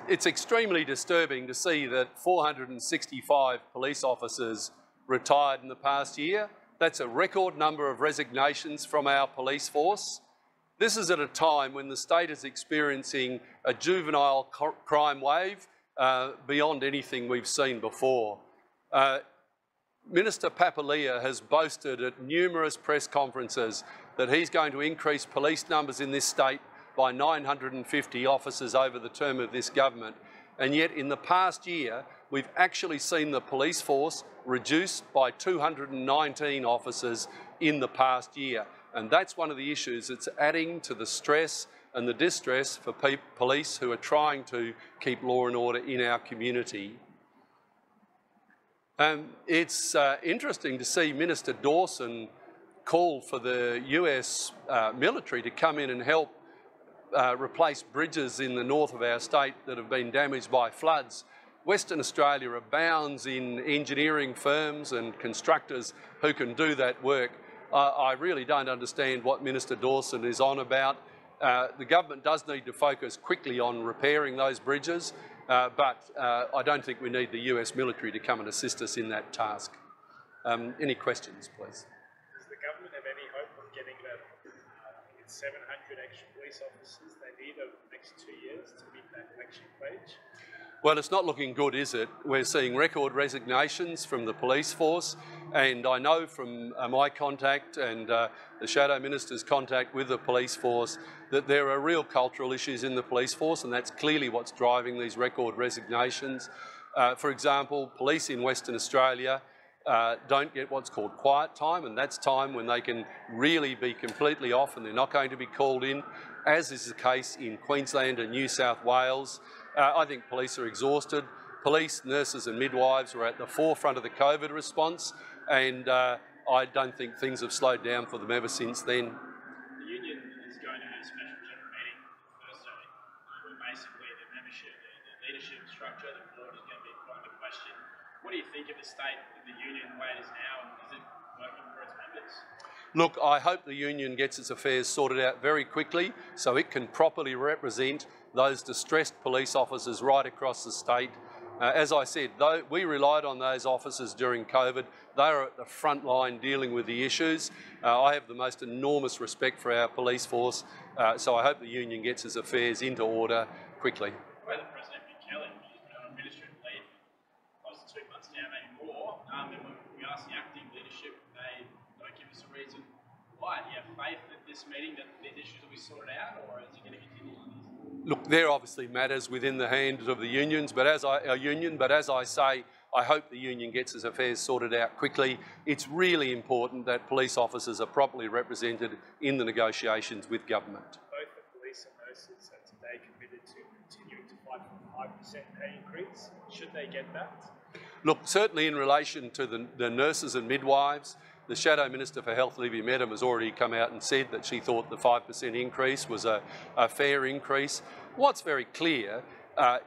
It's extremely disturbing to see that 465 police officers retired in the past year. That's a record number of resignations from our police force. This is at a time when the state is experiencing a juvenile crime wave beyond anything we've seen before. Minister Papalia has boasted at numerous press conferences that he's going to increase police numbers in this state by 950 officers over the term of this government. And yet in the past year, we've actually seen the police force reduced by 219 officers in the past year. And that's one of the issues that's adding to the stress and the distress for police who are trying to keep law and order in our community. It's interesting to see Minister Dawson call for the US military to come in and help replace bridges in the north of our state that have been damaged by floods. Western Australia abounds in engineering firms and constructors who can do that work. I really don't understand what Minister Dawson is on about. The government does need to focus quickly on repairing those bridges, but I don't think we need the US military to come and assist us in that task. Any questions, please? Does the government have any hope of getting that 700 extra police officers they need over the next 2 years to meet that election pledge? Well, it's not looking good, is it? We're seeing record resignations from the police force, and I know from my contact and the Shadow Minister's contact with the police force that there are real cultural issues in the police force, and that's clearly what's driving these record resignations. For example, police in Western Australia don't get what's called quiet time, and that's time when they can really be completely off and they're not going to be called in, as is the case in Queensland and New South Wales. I think police are exhausted. Police, nurses and midwives were at the forefront of the COVID response, and I don't think things have slowed down for them ever since then. The union is going to have a special general meeting Thursday, where basically the membership, the leadership structure, the board is going to be put under question. What do you think of the state of the union the way it is now, and is it working for its members? Look, I hope the union gets its affairs sorted out very quickly so it can properly represent those distressed police officers right across the state. As I said, though we relied on those officers during COVID, they are at the front line dealing with the issues. I have the most enormous respect for our police force, so I hope the union gets its affairs into order quickly. Well, the President Kimberley, she's been on administrative leave close to 2 months now, maybe more. And when we ask the acting leadership, they don't give us a reason why. Do you have faith that this meeting, that these issues will be sorted out, or is it going to continue like this? Look, there obviously matters within the hands of the unions, but as I say, I hope the union gets its affairs sorted out quickly. It's really important that police officers are properly represented in the negotiations with government. Both the police and nurses are today committed to continuing to fight for a 5% pay increase. Should they get that? Look, certainly in relation to the nurses and midwives, the Shadow Minister for Health, Livia Medham, has already come out and said that she thought the 5% increase was a fair increase. What's very clear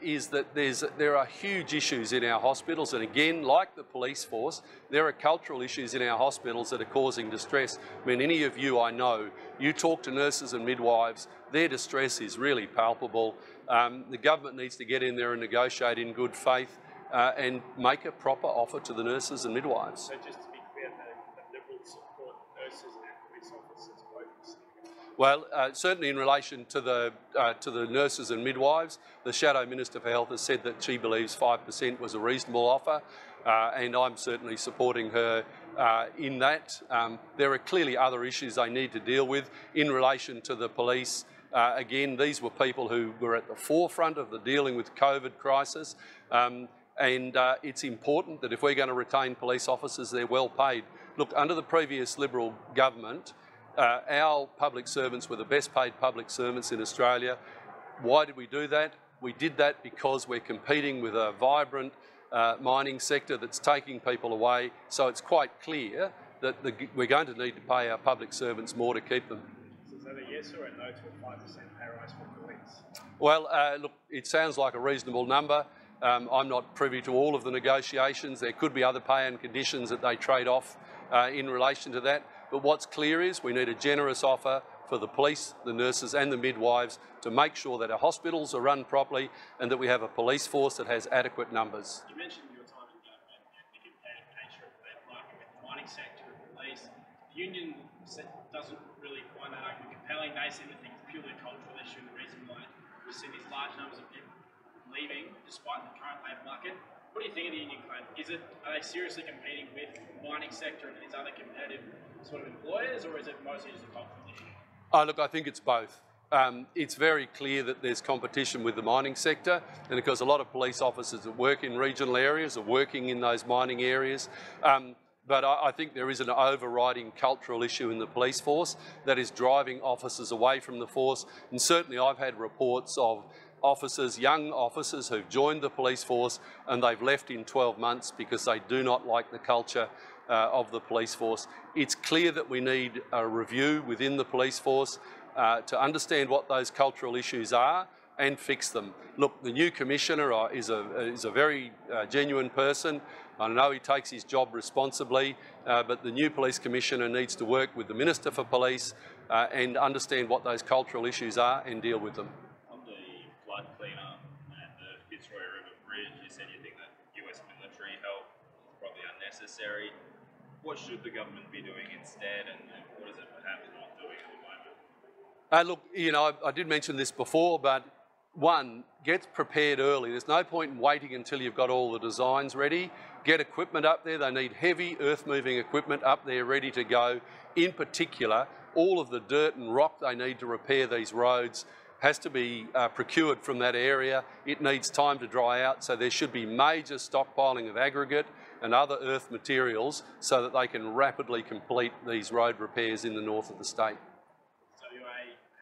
is that there are huge issues in our hospitals, and again, like the police force, there are cultural issues in our hospitals that are causing distress. I mean, any of you I know, you talk to nurses and midwives, their distress is really palpable. The government needs to get in there and negotiate in good faith and make a proper offer to the nurses and midwives. So just to be clear, the Liberals support nurses and police officers both? Well, certainly in relation to the nurses and midwives, the Shadow Minister for Health has said that she believes 5% was a reasonable offer, and I'm certainly supporting her in that. There are clearly other issues they need to deal with in relation to the police. Again, these were people who were at the forefront of the dealing with COVID crisis, and it's important that if we're going to retain police officers, they're well paid. Look, under the previous Liberal government, our public servants were the best paid public servants in Australia. Why did we do that? We did that because we're competing with a vibrant mining sector that's taking people away. So it's quite clear that we're going to need to pay our public servants more to keep them. So is that a yes or a no to a 5% pay rise for police? Well, look, it sounds like a reasonable number. I'm not privy to all of the negotiations. There could be other pay and conditions that they trade off in relation to that. But what's clear is we need a generous offer for the police, the nurses and the midwives to make sure that our hospitals are run properly and that we have a police force that has adequate numbers. You mentioned your time in government and the competitive nature of the market with the mining sector and police. The union doesn't really find that argument compelling. They seem to think it's purely a cultural issue, and the reason why we've seen these large numbers of people leaving despite the current labour market. What do you think of the union claim? Are they seriously competing with the mining sector and these other competitive sort of employers, or is it mostly just a cultural issue? Oh, look, I think it's both. It's very clear that there's competition with the mining sector, and because a lot of police officers that work in regional areas are working in those mining areas. But I think there is an overriding cultural issue in the police force that is driving officers away from the force. And certainly I've had reports of officers, young officers who've joined the police force and they've left in 12 months because they do not like the culture of the police force. It's clear that we need a review within the police force to understand what those cultural issues are and fix them. Look, the new commissioner is a very genuine person. I know he takes his job responsibly, but the new police commissioner needs to work with the Minister for Police and understand what those cultural issues are and deal with them. On the flood cleanup and the Fitzroy River Bridge, you said you think that US military help is probably unnecessary. What should the government be doing instead, and what is it perhaps not doing at the moment? Look, you know, I did mention this before, but one, get prepared early. There's no point in waiting until you've got all the designs ready. Get equipment up there. They need heavy earth-moving equipment up there ready to go. In particular, all of the dirt and rock they need to repair these roads has to be procured from that area. It needs time to dry out, so there should be major stockpiling of aggregate and other earth materials so that they can rapidly complete these road repairs in the north of the state. WA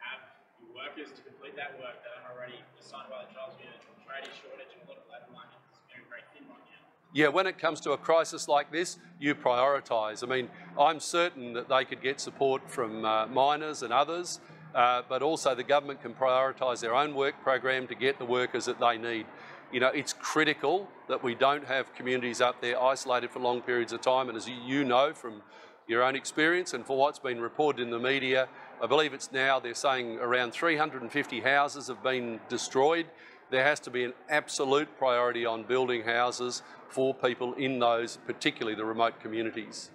have the workers to complete that work that are already assigned by the Jobs Union. Tradie shortage and a lot of labour market is very thin right now. Yeah, when it comes to a crisis like this, you prioritise. I mean, I'm certain that they could get support from miners and others, but also the government can prioritise their own work program to get the workers that they need. You know, it's critical that we don't have communities up there isolated for long periods of time, and as you know from your own experience and for what's been reported in the media, I believe it's now, they're saying around 350 houses have been destroyed. There has to be an absolute priority on building houses for people in those, particularly the remote communities.